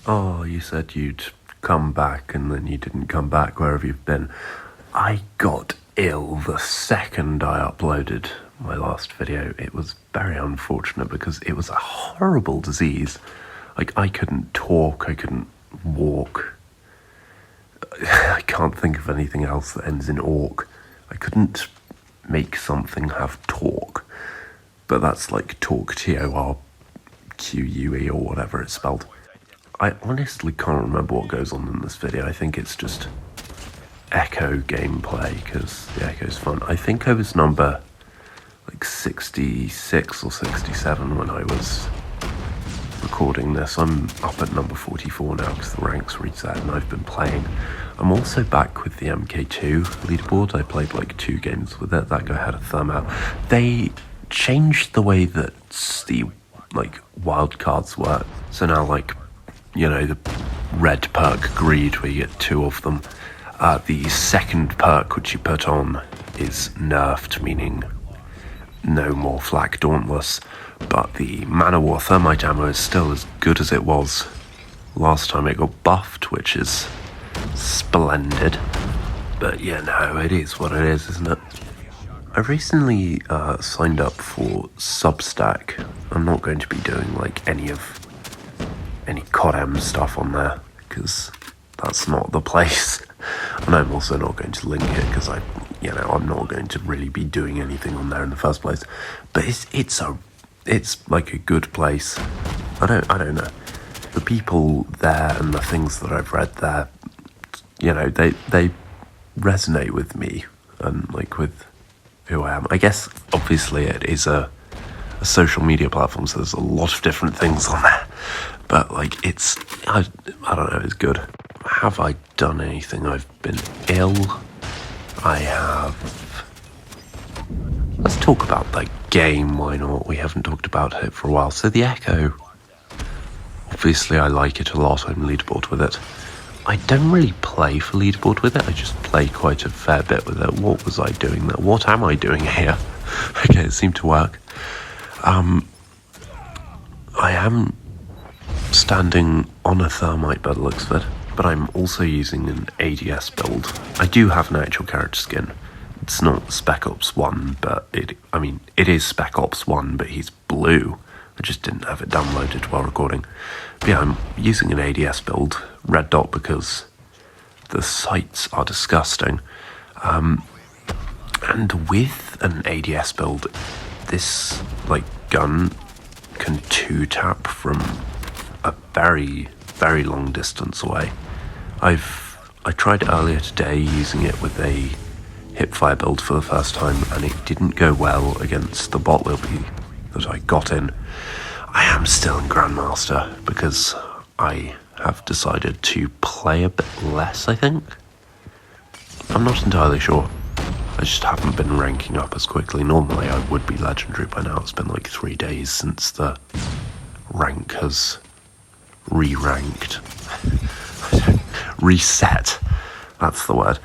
Oh, you said you'd come back and then you didn't come back wherever you've been. I got ill the second I uploaded my last video. It was very unfortunate because it was a horrible disease. Like, I couldn't talk, I couldn't walk. I can't think of anything else that ends in orc. I couldn't make something have talk. But that's like talk, Torque, or whatever it's spelled. I honestly can't remember what goes on in this video. I think it's just echo gameplay, because the echo's fun. I think I was number like 66 or 67 when I was recording this. I'm up at number 44 now because the ranks reset and I've been playing. I'm also back with the MK2 leaderboard. I played like 2 games with it. That guy had a thumb out. They changed the way that the like wildcards work. So now, like, you know, the red perk greed where you get 2 of them. The second perk which you put on is nerfed, meaning no more flak dauntless. But the Mana War thermite ammo is still as good as it was last time it got buffed, which is splendid. But yeah, no, it is what it is, isn't it? I recently signed up for Substack. I'm not going to be doing like any CODM stuff on there because that's not the place. And I'm also not going to link it because I'm not going to really be doing anything on there in the first place. But it's like a good place. I don't know. The people there and the things that I've read there, you know, they resonate with me and like with who I am. I guess obviously it is a social media platform, so there's a lot of different things on there. But like I don't know, it's good. Have I done anything? I've been ill. I have. Let's talk about the game, why not? We haven't talked about it for a while. So the Echo, obviously I like it a lot. I'm leaderboard with it. I don't really play for leaderboard with it. I just play quite a fair bit with it. What was I doing there? What am I doing here? Okay, it seemed to work. I am standing on a thermite by the looks of it, but I'm also using an ADS build. I do have an actual character skin. It's not Spec Ops 1, but it is Spec Ops 1, but he's blue. I just didn't have it downloaded while recording. But yeah, I'm using an ADS build, red dot, because the sights are disgusting. And with an ADS build, this like gun can 2-tap from a very, very long distance away. I tried earlier today using it with a hipfire build for the first time, and it didn't go well against the bot lobby that I got in. I am still in Grandmaster because I have decided to play a bit less, I think. I'm not entirely sure. I just haven't been ranking up as quickly. Normally I would be legendary by now. It's been like 3 days since the rank has re-ranked. Reset. That's the word.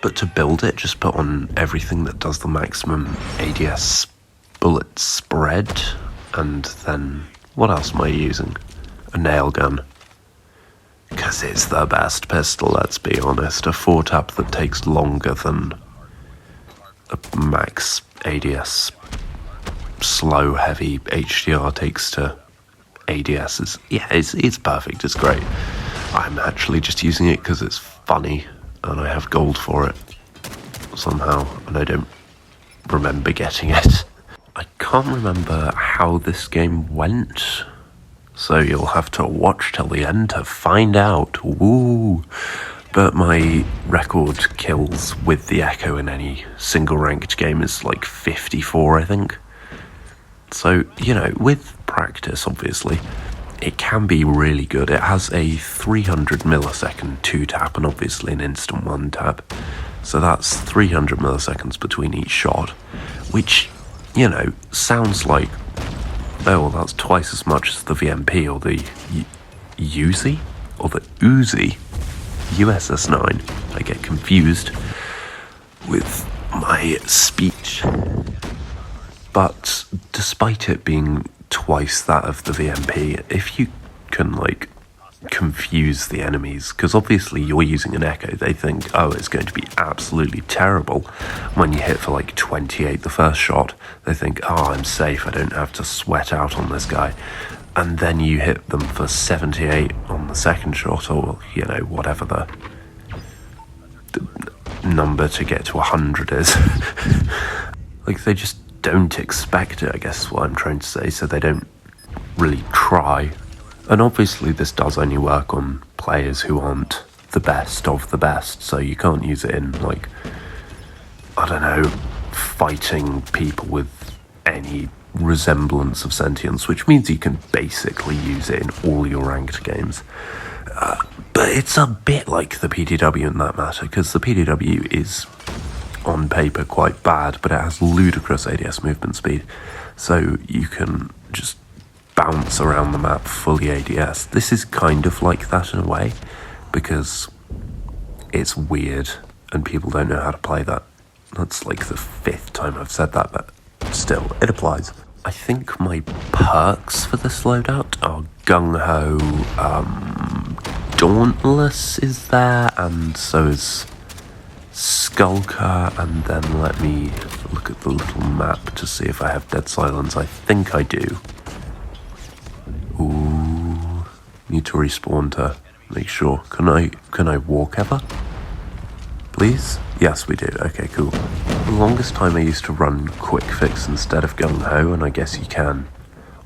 But to build it, just put on everything that does the maximum ADS bullet spread, and then what else am I using? A nail gun. Because it's the best pistol, let's be honest. A 4-tap that takes longer than a max ADS slow, heavy HDR takes to ADS. It's perfect, it's great. I'm actually just using it because it's funny, and I have gold for it somehow, and I don't remember getting it. I can't remember how this game went, so you'll have to watch till the end to find out. Woo! But my record kills with the Echo in any single ranked game is like 54, I think. So, you know, with practice, obviously, it can be really good. It has a 300 millisecond 2-tap and obviously an instant 1-tap. So that's 300 milliseconds between each shot, which, you know, sounds like, oh, well, that's twice as much as the VMP or the Uzi, or the Uzi, USS9. I get confused with my speech. But despite it being twice that of the VMP, if you can, like, confuse the enemies, because obviously you're using an echo, they think, oh, it's going to be absolutely terrible. When you hit for like 28 the first shot, they think, oh, I'm safe, I don't have to sweat out on this guy. And then you hit them for 78 on the second shot, or, you know, whatever the number to get to 100 is. Like, they just don't expect it, I guess is what I'm trying to say, so they don't really try. And obviously this does only work on players who aren't the best of the best, so you can't use it in, like, I don't know, fighting people with any resemblance of sentience, which means you can basically use it in all your ranked games. But it's a bit like the PDW in that matter, because the PDW is, on paper, quite bad, but it has ludicrous ADS movement speed, so you can just bounce around the map fully ADS. This is kind of like that in a way, because it's weird and people don't know how to play that. That's like the 5th time I've said that, but still, it applies. I think my perks for this loadout are Gung-Ho, Dauntless is there, and so is Skulker, and then let me look at the little map to see if I have Dead Silence. I think I do. Ooh, need to respawn to make sure. Can I walk ever? Please? Yes, we do. Okay, cool. The longest time I used to run Quick Fix instead of Gung-Ho, and I guess you can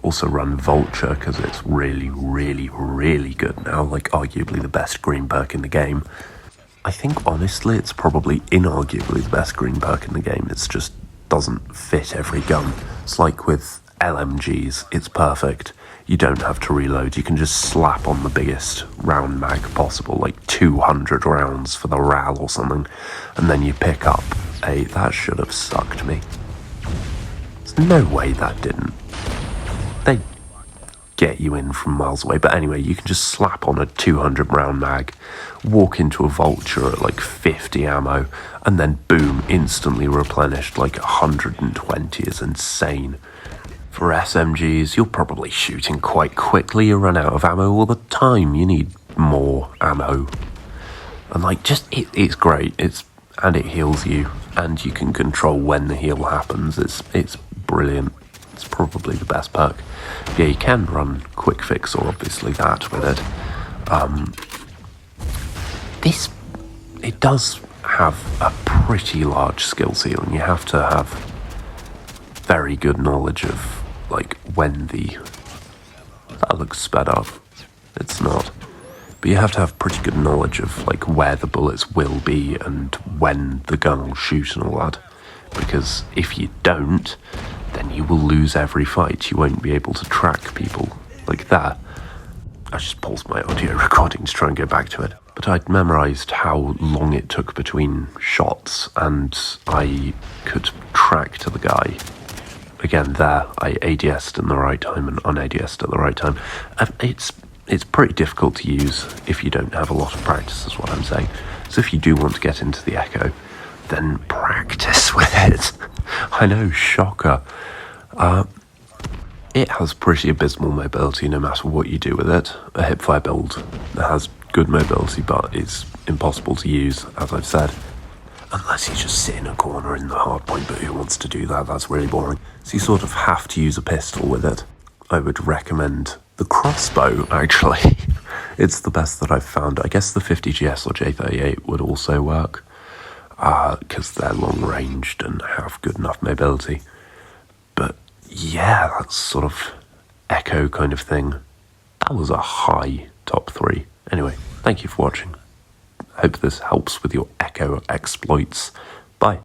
also run Vulture, because it's really, really, really good now, like arguably the best green perk in the game. I think, honestly, it's probably inarguably the best green perk in the game. It's just doesn't fit every gun. It's like with LMGs, it's perfect. You don't have to reload, you can just slap on the biggest round mag possible, like 200 rounds for the RAL or something, and then you pick up a... That should have sucked me. There's no way that didn't. They get you in from miles away, but anyway, you can just slap on a 200 round mag, walk into a Vulture at like 50 ammo, and then boom, instantly replenished. Like 120 is insane. For SMGs, you're probably shooting quite quickly, you run out of ammo all the time, you need more ammo. And like, just, it's great, and it heals you, and you can control when the heal happens. It's brilliant. It's probably the best perk. Yeah, you can run Quick Fix, or obviously that with it. It does have a pretty large skill ceiling. You have to have very good knowledge of, like, when the... That looks sped up. It's not. But you have to have pretty good knowledge of, like, where the bullets will be and when the gun will shoot and all that. Because if you don't, then you will lose every fight. You won't be able to track people like that. I just paused my audio recording to try and go back to it. But I'd memorised how long it took between shots, and I could track to the guy. Again, there, I ADS'd in the right time and un-ADS'd at the right time. It's pretty difficult to use if you don't have a lot of practice, is what I'm saying. So if you do want to get into the Echo, then practice with it. I know, shocker. It has pretty abysmal mobility no matter what you do with it. A hipfire build that has good mobility but is impossible to use, as I've said. Unless you just sit in a corner in the hardpoint, but who wants to do that? That's really boring. So you sort of have to use a pistol with it. I would recommend the crossbow, actually. It's the best that I've found. I guess the 50GS or J38 would also work, because they're long-ranged and have good enough mobility. But yeah, that's sort of Echo kind of thing. That was a high top 3. Anyway, thank you for watching. I hope this helps with your Echo exploits. Bye.